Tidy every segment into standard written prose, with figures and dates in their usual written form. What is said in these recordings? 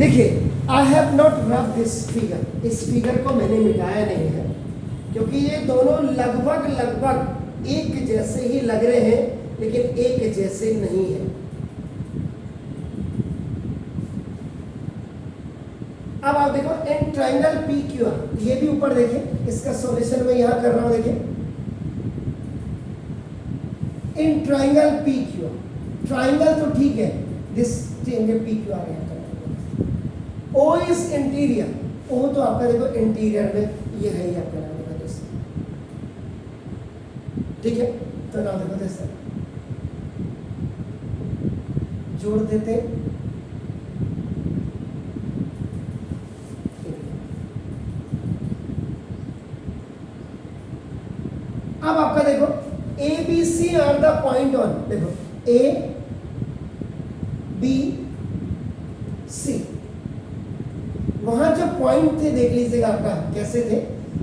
देखिए, I have not rub this figure, इस figure को मैंने मिटाया नहीं है, क्योंकि ये दोनों लगभग लगभग एक जैसे ही लग रहे हैं, लेकिन एक जैसे नहीं है। अब आप देखो in triangle P Q R, ये भी ऊपर देखिए, इसका सॉल्यूशन मैं यहां कर रहा हूं। देखिए इन triangle P Q R, triangle तो ठीक है, this triangle P Q R यहां कर, ओ इज इंटीरियर, ओ तो आपका देखो इंटीरियर में ये है, ये आपका नाम देखो दिस, ठीक है। तो नाम देखो दिस जोड़ देते हैं, अब आपका देखो A B C are the point on, देखो ए बी सी, वहां जो पॉइंट थे देख लीजिएगा आपका कैसे थे,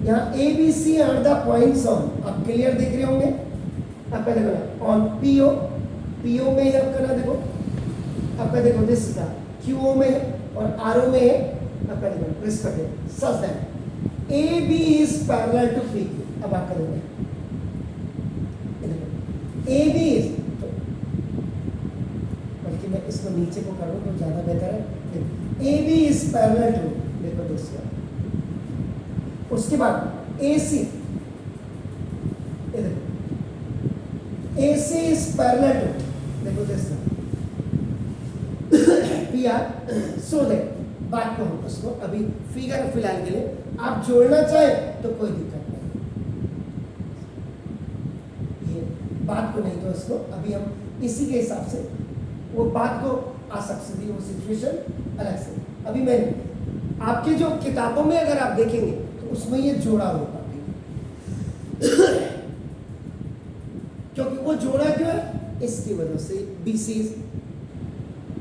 यहाँ A B C are the points on, आप क्लियर देख रहे होंगे आपका, देखो ना ऑन पीओ, पीओ में है आपका ना, देखो आपका देखो दिस का क्यूओ में है और आरओ में है आपका, देखो respect such that A B is parallel to P Q. अब आपका देखो ए बी इज, बल्कि मैं इसको नीचे को करूं तो ज्यादा बेहतर है, A B is parallel to, देखो दोस्तों, उसके बाद A C, A C is parallel to, देखो दोस्तों पी आर, सो दैट बात को हम उसको अभी फिगर फिलहाल के लिए आप जोड़ना चाहे तो कोई दिक्कत नहीं, बात को नहीं तो इसको अभी हम इसी के हिसाब से वो बात को आ सकती थी, वो सिचुएशन अलग से। अभी मैं आपके जो किताबों में अगर आप देखेंगे तो उसमें ये जोड़ा होगा, क्योंकि वो जोड़ा क्यों है, इसकी वजह से बीसी,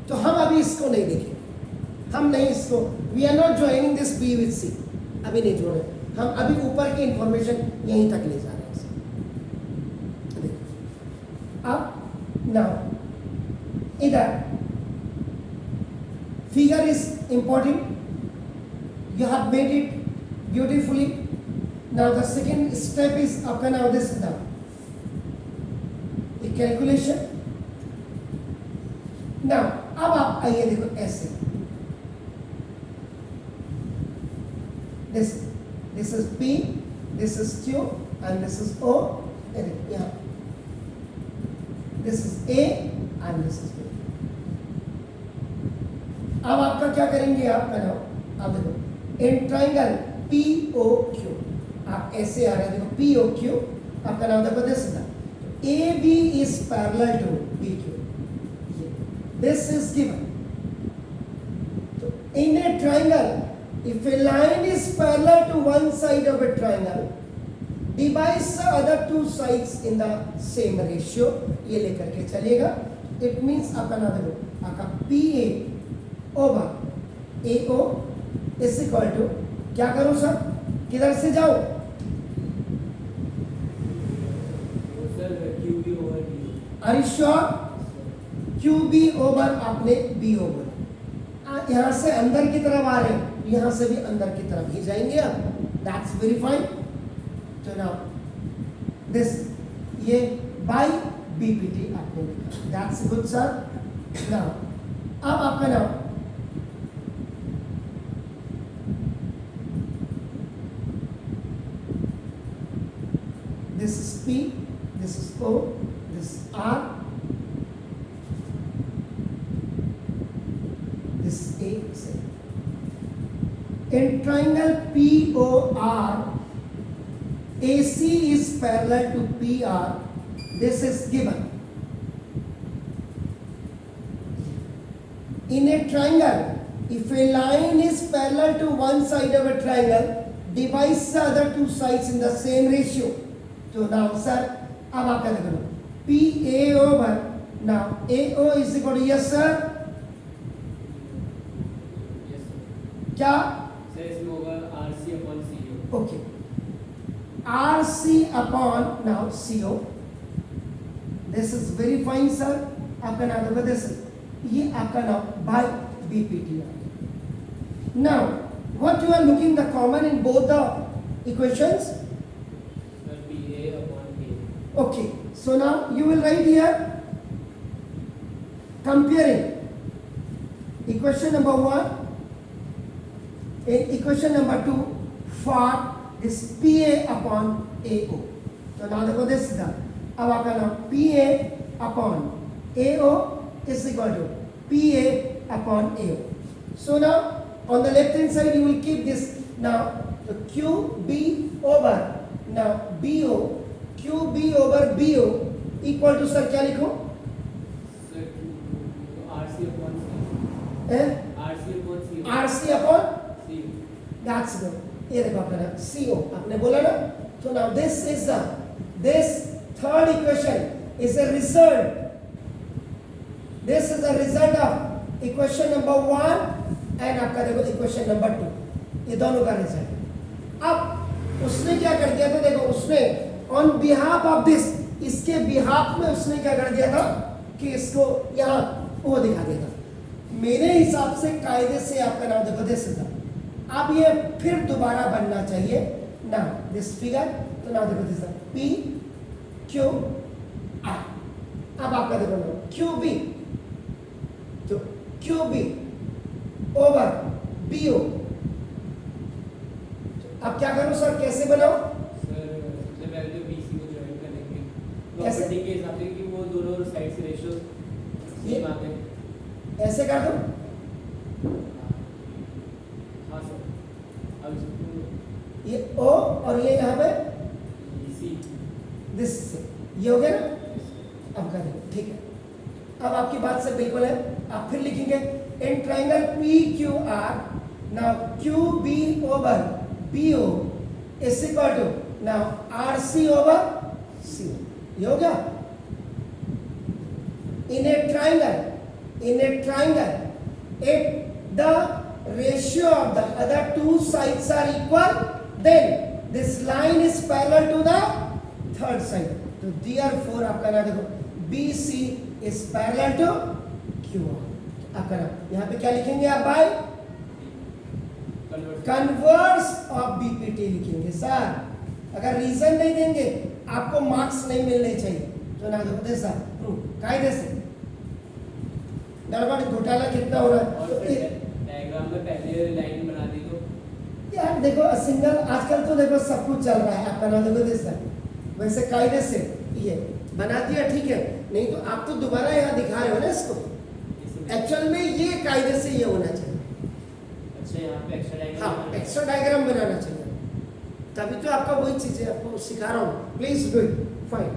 तो हम अभी इसको नहीं देखेंगे, हम नहीं इसको, we are not joining this B with C, अभी नहीं जोड़े, हम अभी ऊपर की इंफॉर्मेशन यहीं तक ले जा रहे हैं। अब नाउ इधर figure is important, you have made it beautifully. Now the second step is आपका now this now the calculation. now अब आप आइए देखो ऐसे, this is P, this is Q and this is O, यहाँ this is A and this is B. अब आपका क्या करेंगे, आप बनाओ, अब देखो in triangle P O Q, आप ऐसे आ रहे हैं, देखो पी ओ क्यू, आपका नाम देखो दिस ना, A B is parallel to B Q, this is given. तो in a triangle if a line is parallel to one side of a triangle divides the other two sides in the same ratio, ये लेकर के चलिएगा। It means आपका नाम देखो आपका P A over A O is equal to, क्या करूं सर, किधर से जाओ, are you sure, Q B over आपने बी ओवर, यहां से अंदर की तरफ आ रहे हैं, यहां से भी अंदर की तरफ ही जाएंगे आप, दैट्स वेरी फाइन। तो नाउ दिस ये बाय बीपीटी आपने लिखा, दैट्स गुड सर। नाउ अब आपका नाम this is P, this is O, this R, this A say in triangle P O R AC is parallel to PR. This is given. In a triangle, if a line is parallel to one side of a triangle, divides the other two sides in the same ratio. So now, sir, अब आपका देखो PA over now AO is equal to, yes sir, क्या? Sir, इसमें होगा RC upon CO. Okay. RC upon now CO. This is very fine sir, आपका नाम देखो, this ये आपका नाम bye BPT, Now, what you are looking the common in both the equations? Sir, PA upon A. Okay, so now you will write here comparing equation number 1 and equation number 2 for this PA upon AO. So now देखो this is the अब आपका नाम PA upon AO is equal to PA upon AO. So now on the left hand side you will keep this now the QB over now BO QB over BO equal to sir क्या लिखो? Sir, RC upon C. eh? RC upon C. RC upon C. that's good. ये देखो आपका ना CO आपने बोला ना तो now this is the this third equation is a result. This is the result of equation number 1 and आपका देखो equation number 2 ये दोनों का रिजल्ट. अब उसने क्या कर दिया था देखो उसने on behalf of this इसके behalf में उसने क्या कर दिया था कि इसको यहाँ वो दिखा दिया था. मेरे हिसाब से कायदे से आपका नाम देखो दिस था. अब ये फिर दोबारा बनना चाहिए ना दिस फिगर तो नाम देखो दिस P Q R. अब आपका देखो ना QB तो QB ओवर BO. अब क्या करूं सर कैसे बनाओ? सर सबसे पहले तो BC को ज्वाइन करेंगे कैसे? प्रॉपर्टी के हिसाब से कि वो दोनों साइड से रेशियो ये- सेम आते हैं. ऐसे कर दो. हाँ सर. अब इसको ये O और ये यहाँ पे BC. दिस से ये हो गया ना. अब कर दो ठीक है. अब आपकी बात से बिल्कुल है. आप फिर लिखेंगे in triangle PQR now QB over BO is equal to now RC over CO. ये हो गया. In a triangle, if the ratio of the other two sides are equal, then this line is parallel to the third side. So therefore आपका ना देखो BC is parallel to QR. आपका ना यहाँ पे क्या लिखेंगे आप भाई? कन्वर्स ऑफ BPT लिखेंगे सर. अगर रीजन नहीं देंगे आपको मार्क्स नहीं मिलने चाहिए. तो ना देखो दे सर कायदे से गड़बड़ घोटाला कितना हो रहा है. और तो फिर डायग्राम में पहले लाइन बना दी तो यार देखो सिंगल आजकल तो देखो सब कुछ चल रहा है. आपका नाम देखो दे सर वैसे कायदे से ये बना दिया ठीक है. नहीं तो आप तो दोबारा यहाँ दिखा रहे हो ना इसको. एक्चुअल में ये कायदे से ये होना चाहिए. अच्छा यहाँ पे एक्स्ट्रा डायग्राम हाँ एक्स्ट्रा डायग्राम बनाना चाहिए. तभी तो आपका वही चीज़ है आपको सिखा रहा हूँ. Please do it fine.